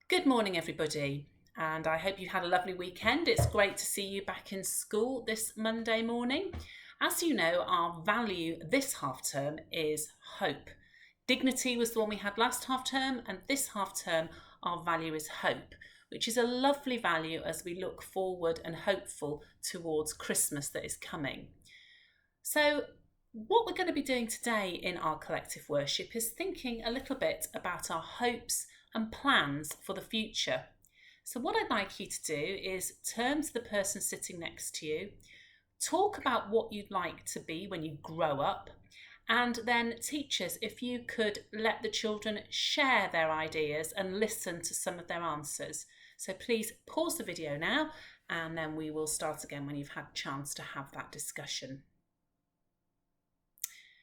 Good morning, everybody, and I hope you had a lovely weekend. It's great to see you back in school this Monday morning. As you know, our value this half term is hope. Dignity was the one we had last half term, and this half term, our value is hope, which is a lovely value as we look forward and hopeful towards Christmas that is coming. So, what we're going to be doing today in our collective worship is thinking a little bit about our hopes and plans for the future. So, what I'd like you to do is turn to the person sitting next to you, talk about what you'd like to be when you grow up, and then, teachers, if you could let the children share their ideas and listen to some of their answers. So, please pause the video now, and then we will start again when you've had a chance to have that discussion.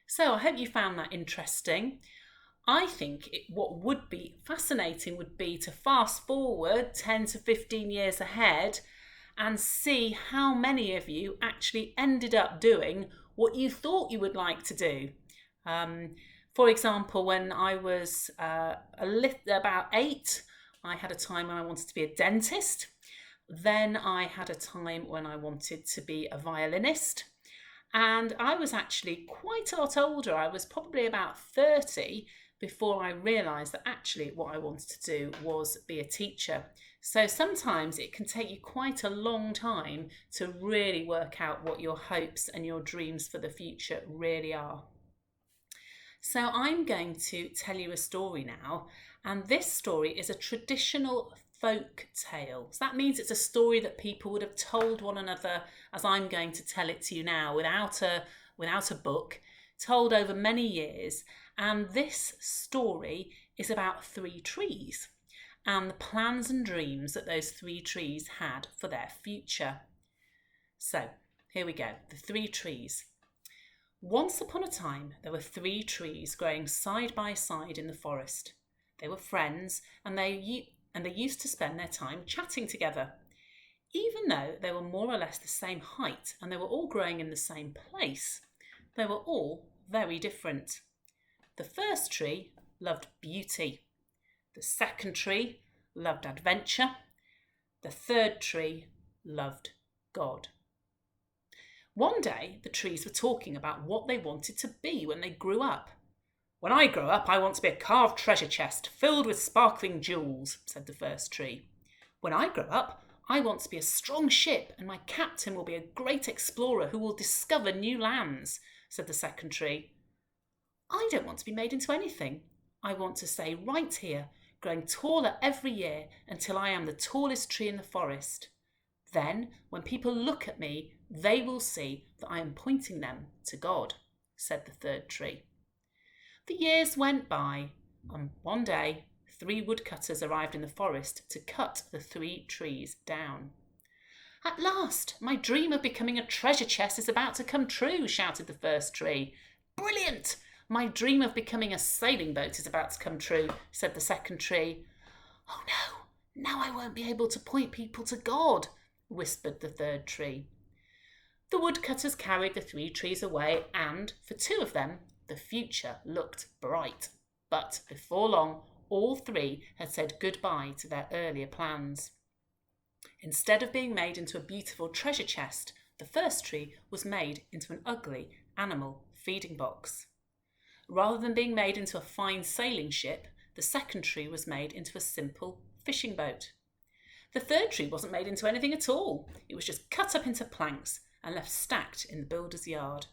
So I hope you found that interesting. I think what would be fascinating would be to fast forward 10 to 15 years ahead and see how many of you actually ended up doing what you thought you would like to do. For example, when I was about 8, I had a time when I wanted to be a dentist. Then I had a time when I wanted to be a violinist. And I was actually quite a lot older. I was probably about 30 before I realised that actually what I wanted to do was be a teacher. So sometimes it can take you quite a long time to really work out what your hopes and your dreams for the future really are. So I'm going to tell you a story now, and this story is a traditional folk tale. So that means it's a story that people would have told one another, as I'm going to tell it to you now, without a book, told over many years. And this story is about 3 trees and the plans and dreams that those 3 trees had for their future. So here we go, the 3 trees. Once upon a time, there were 3 trees growing side by side in the forest. They were friends, and they used to spend their time chatting together. Even though they were more or less the same height and they were all growing in the same place, they were all very different. The first tree loved beauty. The second tree loved adventure. The third tree loved God. One day, the trees were talking about what they wanted to be when they grew up. "When I grow up, I want to be a carved treasure chest filled with sparkling jewels," said the first tree. "When I grow up, I want to be a strong ship, and my captain will be a great explorer who will discover new lands," said the second tree. "I don't want to be made into anything. I want to stay right here, growing taller every year until I am the tallest tree in the forest. Then, when people look at me, they will see that I am pointing them to God," said the third tree. The years went by, and one day 3 woodcutters arrived in the forest to cut the 3 trees down. "At last, my dream of becoming a treasure chest is about to come true," shouted the first tree. "Brilliant! My dream of becoming a sailing boat is about to come true," said the second tree. "Oh no, now I won't be able to point people to God," whispered the third tree. The woodcutters carried the 3 trees away, and for 2 of them, the future looked bright. But before long, all 3 had said goodbye to their earlier plans. Instead of being made into a beautiful treasure chest, the first tree was made into an ugly animal feeding box. Rather than being made into a fine sailing ship, the second tree was made into a simple fishing boat. The third tree wasn't made into anything at all. It was just cut up into planks and left stacked in the builder's yard.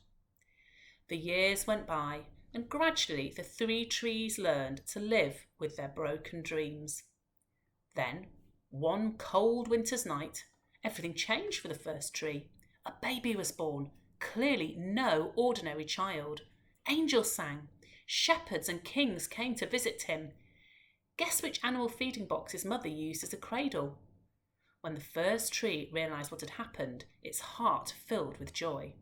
The years went by, and gradually the 3 trees learned to live with their broken dreams. Then, one cold winter's night, everything changed for the first tree. A baby was born, clearly no ordinary child. Angels sang. Shepherds and kings came to visit him. Guess which animal feeding box his mother used as a cradle? When the first tree realised what had happened, its heart filled with joy.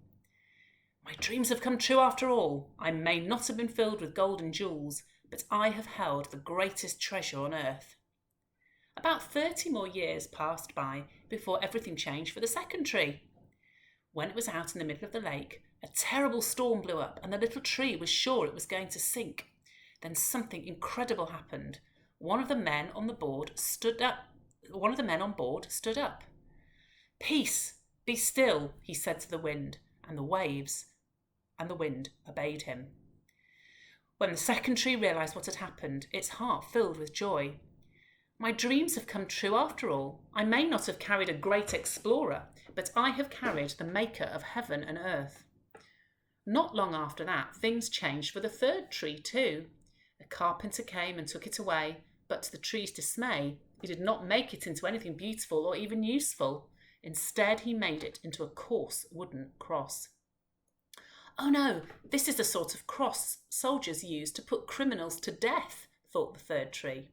"My dreams have come true after all. I may not have been filled with gold and jewels, but I have held the greatest treasure on earth." About 30 more years passed by before everything changed for the second tree. When it was out in the middle of the lake, a terrible storm blew up and the little tree was sure it was going to sink. Then something incredible happened. One of the men on board stood up. "Peace, be still," he said to the wind, and the wind obeyed him. When the second tree realised what had happened, its heart filled with joy. "My dreams have come true after all. I may not have carried a great explorer, but I have carried the maker of heaven and earth." Not long after that, things changed for the third tree too. A carpenter came and took it away, but to the tree's dismay, he did not make it into anything beautiful or even useful. Instead, he made it into a coarse wooden cross. "Oh no, this is the sort of cross soldiers use to put criminals to death," thought the third tree.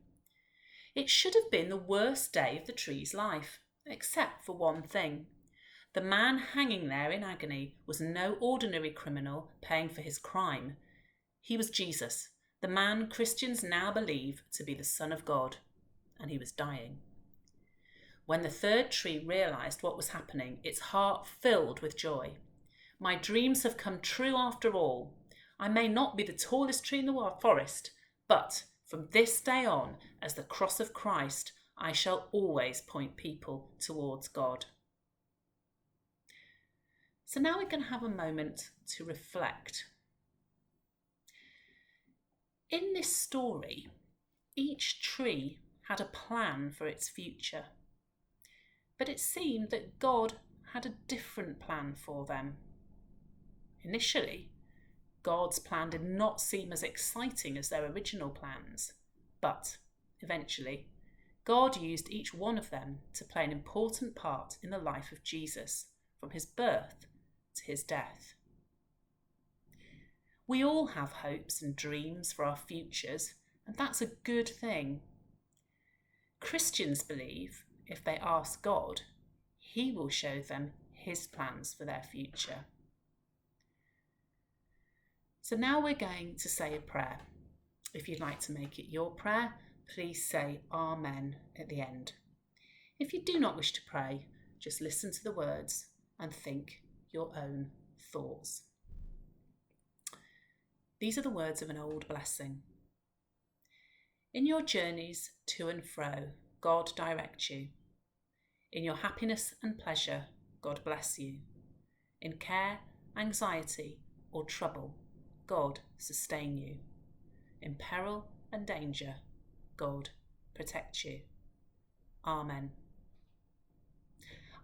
It should have been the worst day of the tree's life, except for one thing. The man hanging there in agony was no ordinary criminal paying for his crime. He was Jesus, the man Christians now believe to be the Son of God, and he was dying. When the third tree realised what was happening, its heart filled with joy. "My dreams have come true after all. I may not be the tallest tree in the forest, but from this day on, as the cross of Christ, I shall always point people towards God." So now we're going to have a moment to reflect. In this story, each tree had a plan for its future, but it seemed that God had a different plan for them. Initially, God's plan did not seem as exciting as their original plans, but eventually, God used each one of them to play an important part in the life of Jesus, from his birth to his death. We all have hopes and dreams for our futures, and that's a good thing. Christians believe if they ask God, he will show them his plans for their future. So now we're going to say a prayer. If you'd like to make it your prayer, please say Amen at the end. If you do not wish to pray, just listen to the words and think your own thoughts. These are the words of an old blessing. "In your journeys to and fro, God direct you. In your happiness and pleasure, God bless you. In care, anxiety, or trouble, God sustain you. In peril and danger, God protect you. Amen."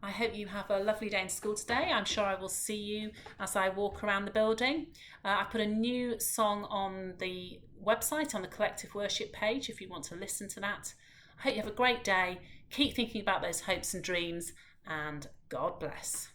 I hope you have a lovely day in school today. I'm sure I will see you as I walk around the building. I put a new song on the website, on the Collective Worship page, if you want to listen to that. I hope you have a great day. Keep thinking about those hopes and dreams, and God bless.